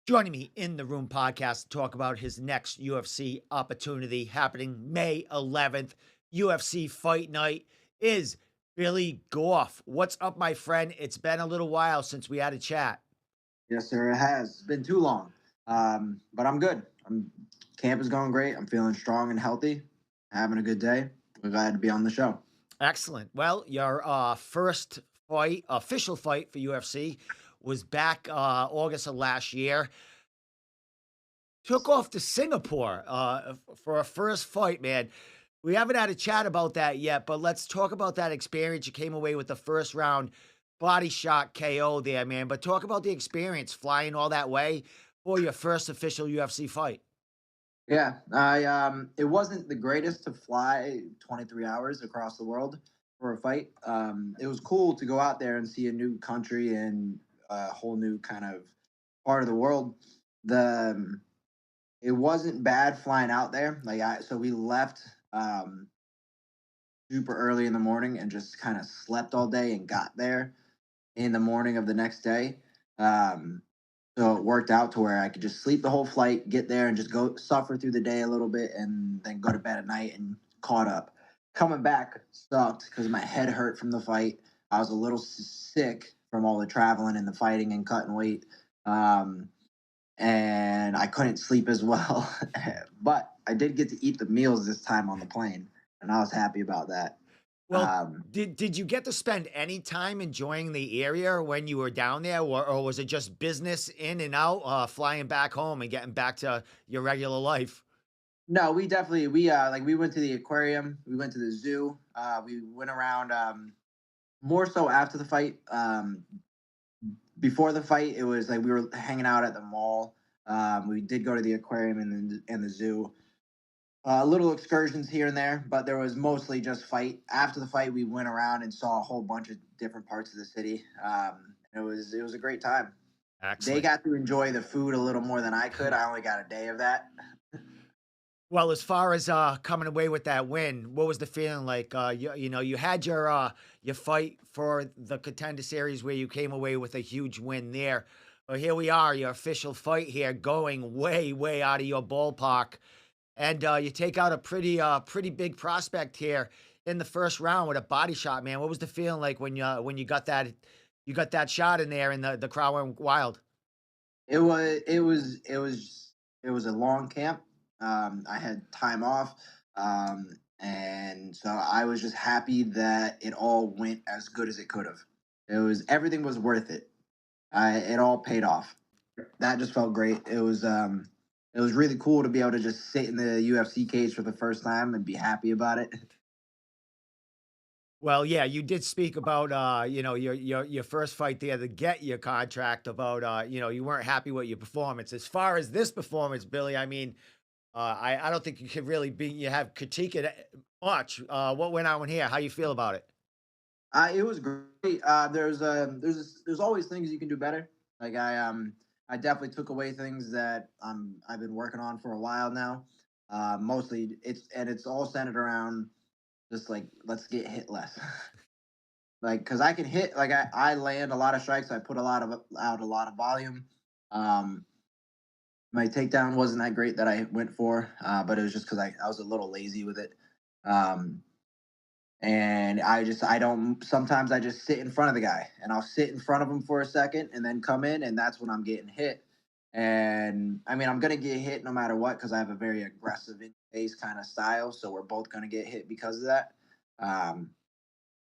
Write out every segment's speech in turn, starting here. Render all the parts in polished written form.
Joining me in the room podcast to talk about his next UFC opportunity happening May 11th, UFC Fight Night, is Billy Goff. What's up, my friend? It's been a little while since we had a chat. Yes, sir. It has. It's been too long. But I'm good. Camp is going great. I'm feeling strong and healthy. Having a good day. We're glad to be on the show. Excellent. Well, your first fight, official fight for UFC, was back August of last year. Took off to Singapore for a first fight, man. We haven't had a chat about that yet, but let's talk about that experience. You came away with the first round body shot KO there, man. But talk about the experience flying all that way for your first official UFC fight. Yeah, I it wasn't the greatest to fly 23 hours across the world for a fight. It was cool to go out there and see a new country and a whole new kind of part of the world. The It wasn't bad flying out there. So we left super early in the morning and just kind of slept all day and got there in the morning of the next day. Um, so it worked out to where I could just sleep the whole flight, get there, and just go suffer through the day a little bit, and then go to bed at night and caught up. Coming back sucked because my head hurt from the fight. I was a little sick from all the traveling and the fighting and cutting weight, um, and I couldn't sleep as well. But I did get to eat the meals this time on the plane, and I was happy about that. Well, Um, did you get to spend any time enjoying the area when you were down there, or was it just business in and out, flying back home and getting back to your regular life? No, we definitely we went to the aquarium, we went to the zoo, we went around more so after the fight. Before the fight, it was like we were hanging out at the mall. We did go to the aquarium and the zoo. Little excursions here and there, but there was mostly just fight. After the fight, we went around and saw a whole bunch of different parts of the city. It was a great time. They Excellent. got to enjoy the food a little more than I could. I only got a day of that. Well, as far as, coming away with that win, what was the feeling like? You had your fight for the Contender Series where you came away with a huge win there. But here we are, your official fight here going way, way out of your ballpark. And, you take out a pretty big prospect here in the first round with a body shot, man. What was the feeling like when you got that shot in there and the crowd went wild? It was a long camp. I had time off, and so I was just happy that it all went as good as it could have. Everything was worth it. It all paid off. That just felt great. It was really cool to be able to just sit in the UFC cage for the first time and be happy about it. Well, yeah, you did speak about, your first fight there to get your contract about, you weren't happy with your performance. As far as this performance, Billy, I mean, I don't think you could really you have critique it much. What went on here? How you feel about it? It was great. There's always things you can do better. I definitely took away things that I've been working on for a while now. Mostly it's all centered around just like let's get hit less. Like because I can hit like I land a lot of strikes. I put a lot of volume. Um, my takedown wasn't that great that I went for, but it was just because I was a little lazy with it. Um, and I don't sometimes I just sit in front of the guy and I'll sit in front of him for a second and then come in and that's when I'm getting hit. And I mean I'm gonna get hit no matter what because I have a very aggressive in face kind of style, so we're both gonna get hit because of that. Um,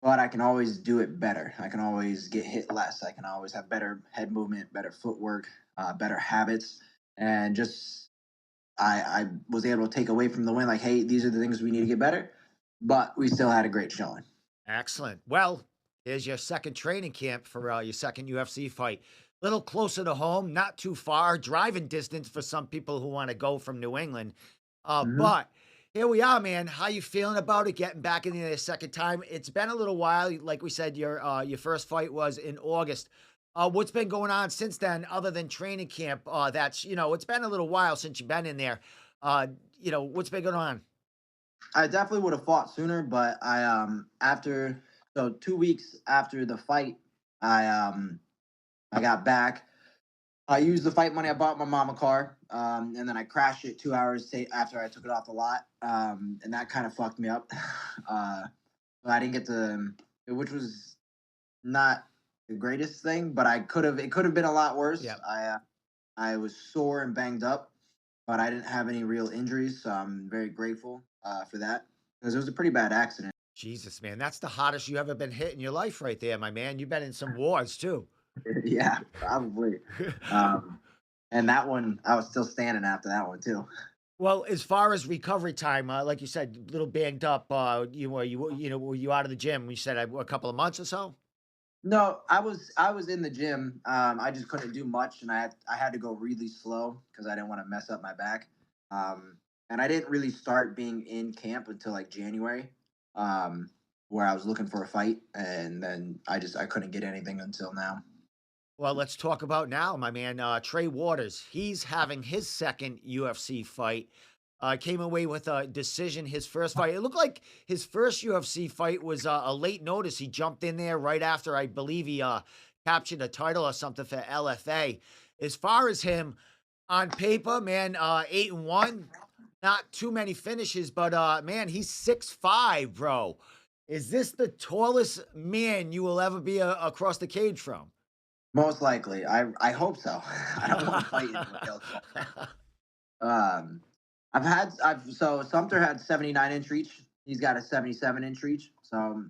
but I can always do it better. I can always get hit less. I can always have better head movement, better footwork, better habits, and just I was able to take away from the win like, hey, these are the things we need to get better. But we still had a great showing. Excellent. Well, here's your second training camp for your second UFC fight. Little closer to home, not too far, driving distance for some people who want to go from New England. Hmm. But here we are, man. How you feeling about it? Getting back in there a second time. It's been a little while. Like we said, your first fight was in August. What's been going on since then, other than training camp? That's it's been a little while since you've been in there. What's been going on? I definitely would have fought sooner, but I after 2 weeks after the fight, I I got back. I used the fight money. I bought my mom a car, and then I crashed it 2 hours after I took it off the lot, and that kind of fucked me up. uh, I didn't get to, which was not the greatest thing, but I could have. It could have been a lot worse. Yeah. I was sore and banged up, but I didn't have any real injuries, so I'm very grateful for that because it was a pretty bad accident. Jesus, man, that's the hottest you ever been hit in your life right there, my man. You've been in some wars too. Yeah, probably. Um, and that one, I was still standing after that one too. Well, as far as recovery time, like you said, a little banged up, were you out of the gym? You said a couple of months or so? No, I was in the gym. I just couldn't do much, and I had to go really slow because I didn't want to mess up my back. Um, and I didn't really start being in camp until like January, um, where I was looking for a fight, and then I couldn't get anything until now. Well, let's talk about now, my man. Trey Waters, he's having his second UFC fight. Came away with a decision. His first fight, it looked like his first UFC fight was a late notice. He jumped in there right after, I believe he captured a title or something for LFA. As far as him on paper, man, 8-1, not too many finishes, but man, he's 6'5", bro. Is this the tallest man you will ever be across the cage from? Most likely, I hope so. I don't want to fight anybody else. Um, I've so Sumter had 79-inch reach. He's got a 77-inch reach. So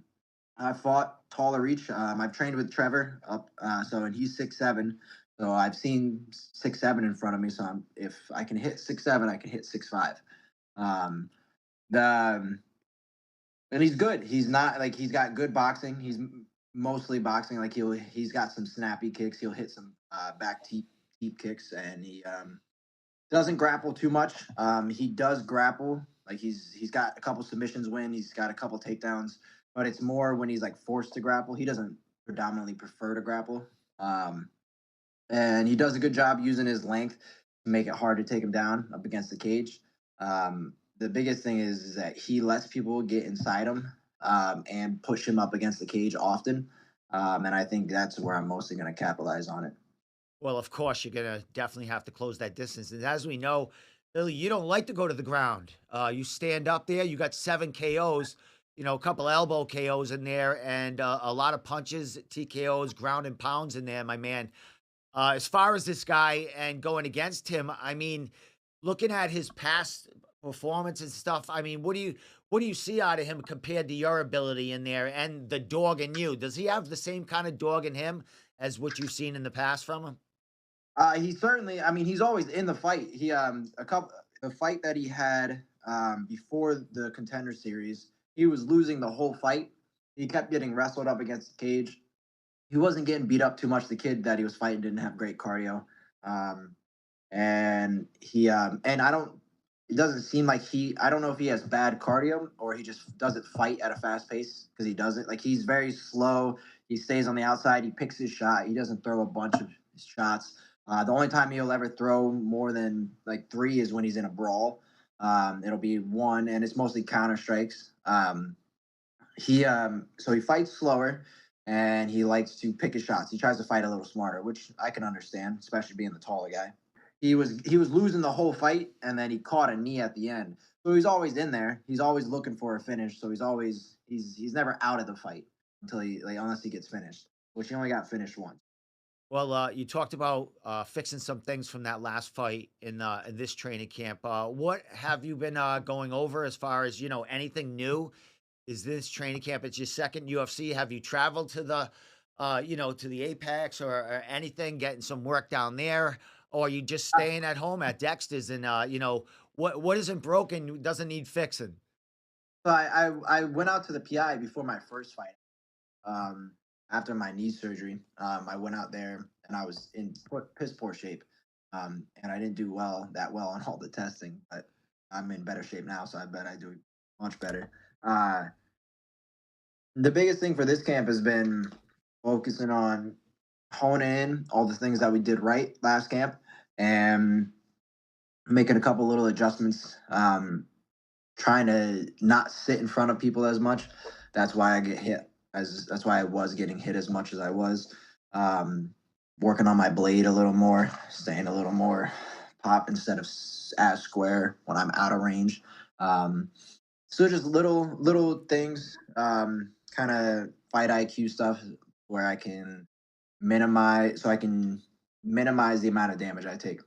I fought taller reach. I've trained with Trevor up, and he's 6'7". So I've seen 6'7" in front of me. So if I can hit 6'7", I can hit 6'5". Um, the and he's good. He's not like he's got good boxing. Mostly boxing. Like he's got some snappy kicks. He'll hit some back teep kicks, and he doesn't grapple too much. He does grapple. Like he's got a couple submissions win. He's got a couple takedowns, but it's more when he's like forced to grapple. He doesn't predominantly prefer to grapple. Um, and he does a good job using his length to make it hard to take him down up against the cage. The biggest thing is that he lets people get inside him and push him up against the cage often. And I think that's where I'm mostly going to capitalize on it. Well, of course, you're gonna definitely have to close that distance, and as we know, Billy, you don't like to go to the ground. You stand up there, you got 7 KOs, a couple elbow KOs in there, and a lot of punches, TKOs, ground and pounds in there, my man. As far as this guy and going against him, I mean, looking at his past performance and stuff, I mean, what do you see out of him compared to your ability in there and the dog in you? Does he have the same kind of dog in him as what you've seen in the past from him? He certainly. I mean, he's always in the fight. He a couple the fight that he had before the contender series, he was losing the whole fight. He kept getting wrestled up against the cage. He wasn't getting beat up too much. The kid that he was fighting didn't have great cardio, um, and I don't. It doesn't seem like he. I don't know if he has bad cardio or he just doesn't fight at a fast pace because he doesn't. Like he's very slow. He stays on the outside. He picks his shot. He doesn't throw a bunch of shots. The only time he'll ever throw more than like three is when he's in a brawl. It'll be one, and it's mostly counter strikes. So he fights slower, and he likes to pick his shots. He tries to fight a little smarter, which I can understand, especially being the taller guy. He was losing the whole fight, and then he caught a knee at the end. So he's always in there. He's always looking for a finish. So he's never out of the fight until unless he gets finished, which he only got finished once. Well, you talked about fixing some things from that last fight in this training camp. What have you been going over as far as anything new? Is this training camp? It's your second UFC. Have you traveled to to the Apex or anything, getting some work down there, or are you just staying at home at Dexter's and what isn't broken doesn't need fixing? So I went out to the PI before my first fight. Um, After my knee surgery, I went out there and I was in piss poor shape, and I didn't do that well on all the testing. But I'm in better shape now, so I bet I do much better. Uh, the biggest thing for this camp has been focusing on honing in all the things that we did right last camp and making a couple little adjustments. Trying to not sit in front of people as much. That's why I get hit. That's why I was getting hit as much as I was. Um, working on my blade a little more, staying a little more pop instead of as square when I'm out of range. Um, so just little things, kind of fight IQ stuff where I can minimize the amount of damage I take.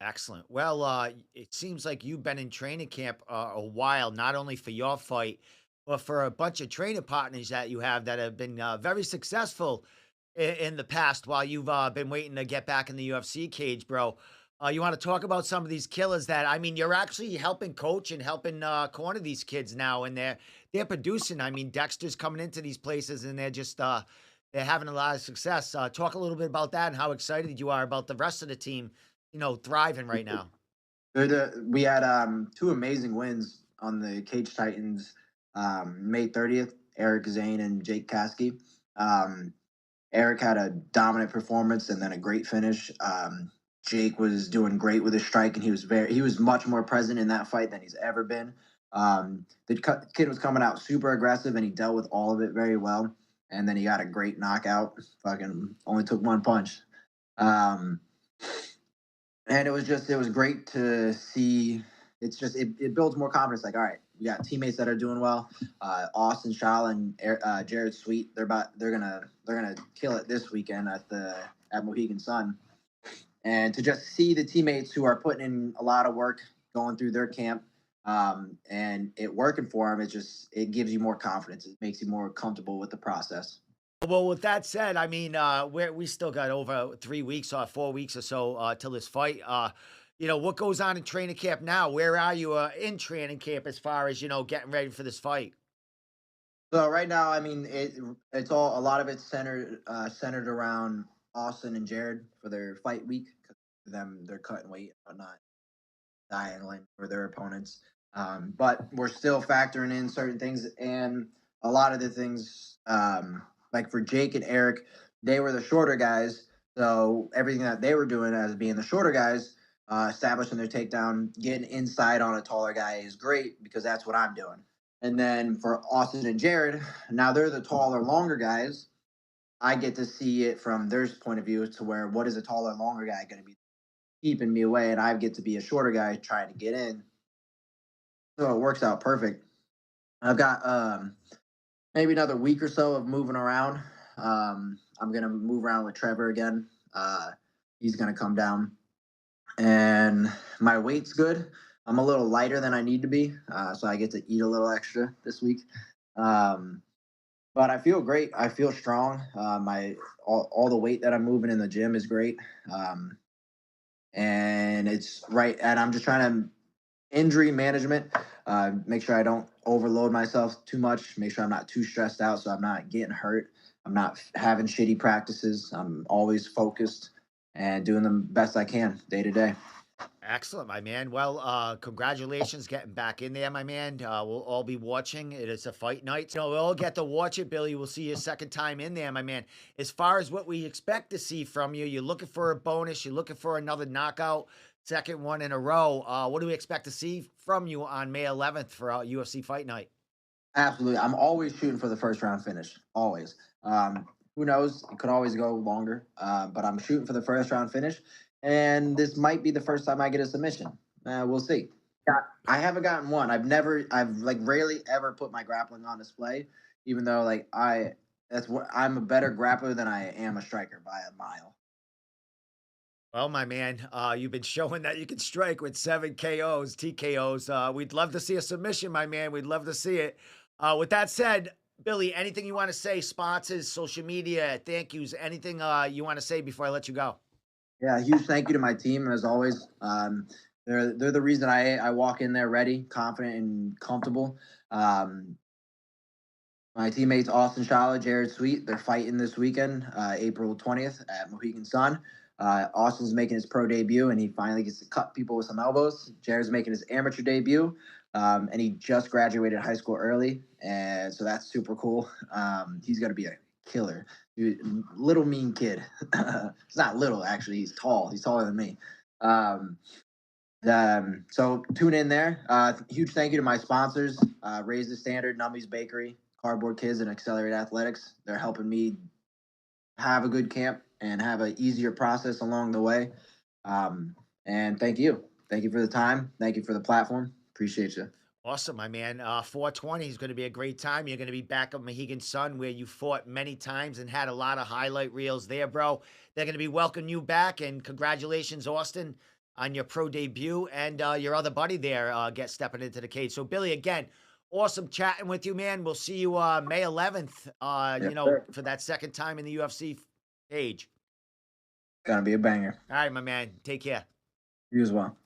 Excellent. Well, it seems like you've been in training camp a while, not only for your fight, but for a bunch of training partners that you have that have been very successful in the past while you've been waiting to get back in the UFC cage, bro. You want to talk about some of these killers that, I mean, you're actually helping coach and helping corner these kids now, and they're producing. I mean, Dexter's coming into these places and they're having a lot of success. Talk a little bit about that and how excited you are about the rest of the team, thriving right now. We had two amazing wins on the Cage Titans May 30th. Eric Zane and Jake Kasky. Um, Eric had a dominant performance and then a great finish. Jake was doing great with his strike, and he was much more present in that fight than he's ever been. The kid was coming out super aggressive, and he dealt with all of it very well. And then he got a great knockout. Fucking only took one punch. Um, and it was great to see. It builds more confidence. Like, all right, we got teammates that are doing well. Austin Shaw and Jared Sweet, they're gonna kill it this weekend at Mohegan Sun. And to just see the teammates who are putting in a lot of work going through their camp, and it working for them, it gives you more confidence. It makes you more comfortable with the process. Well, with that said, I mean, we still got over 3 weeks or 4 weeks or so till this fight. What goes on in training camp now? Where are you in training camp as far as getting ready for this fight? So right now, I mean, it's all a lot of it's centered around Austin and Jared for their fight week. 'Cause for them, they're cutting weight, not dialing for their opponents. But we're still factoring in certain things, and a lot of the things, like for Jake and Eric, they were the shorter guys, so everything that they were doing as being the shorter guys, establishing their takedown, getting inside on a taller guy is great because that's what I'm doing. And then for Austin and Jared, now they're the taller, longer guys. I get to see it from their point of view to where what is a taller, longer guy going to be keeping me away, and I get to be a shorter guy trying to get in. So it works out perfect. I've got maybe another week or so of moving around. I'm gonna move around with Trevor again. He's gonna come down, and my weight's good. I'm a little lighter than I need to be, so I get to eat a little extra this week. Um, but I feel great. I feel strong. My all the weight that I'm moving in the gym is great. And it's right. And I'm just trying to injury management. Make sure I don't overload myself too much. Make sure I'm not too stressed out, so I'm not getting hurt. I'm not having shitty practices. I'm always focused and doing the best I can day to day. Excellent, my man. Well, congratulations getting back in there, my man. We'll all be watching. It is a fight night. We'll all get to watch it, Billy. We'll see you second time in there, my man. As far as what we expect to see from you, you're looking for a bonus. You're looking for another knockout, second one in a row. What do we expect to see from you on May 11th for UFC Fight Night? Absolutely, I'm always shooting for the first round finish. Always. Who knows? It could always go longer, but I'm shooting for the first round finish, and this might be the first time I get a submission. We'll see. Yeah, I haven't gotten one. I've like rarely ever put my grappling on display, even though that's what I'm a better grappler than I am a striker by a mile. Well, my man, you've been showing that you can strike with 7 KOs, TKOs. We'd love to see a submission, my man. We'd love to see it. With that said, Billy, anything you want to say? Sponsors, social media, thank yous, anything you want to say before I let you go? Yeah, huge thank you to my team as always. They're the reason I walk in there ready, confident, and comfortable. Um, My teammates Austin Shala, Jared Sweet, they're fighting this weekend, April 20th at Mohegan Sun. Austin's making his pro debut, and he finally gets to cut people with some elbows. Jared's making his amateur debut, and he just graduated high school early, and so that's super cool. He's going to be a killer. Dude, little mean kid. He's not little, actually. He's tall. He's taller than me. Um, so tune in there. Huge thank you to my sponsors, Raise the Standard, Numby's Bakery, Cardboard Kids, and Accelerate Athletics. They're helping me have a good camp, and have an easier process along the way. And thank you for the time, thank you for the platform. Appreciate you. Awesome, my man. 420 is going to be a great time. You're going to be back at Mohegan Sun, where you fought many times and had a lot of highlight reels there, bro. They're going to be welcoming you back, and congratulations, Austin, on your pro debut and your other buddy there get stepping into the cage. So, Billy, again, awesome chatting with you, man. We'll see you May 11th. Yes, sir. For that second time in the UFC cage. Gonna be a banger. All right, my man. Take care. You as well.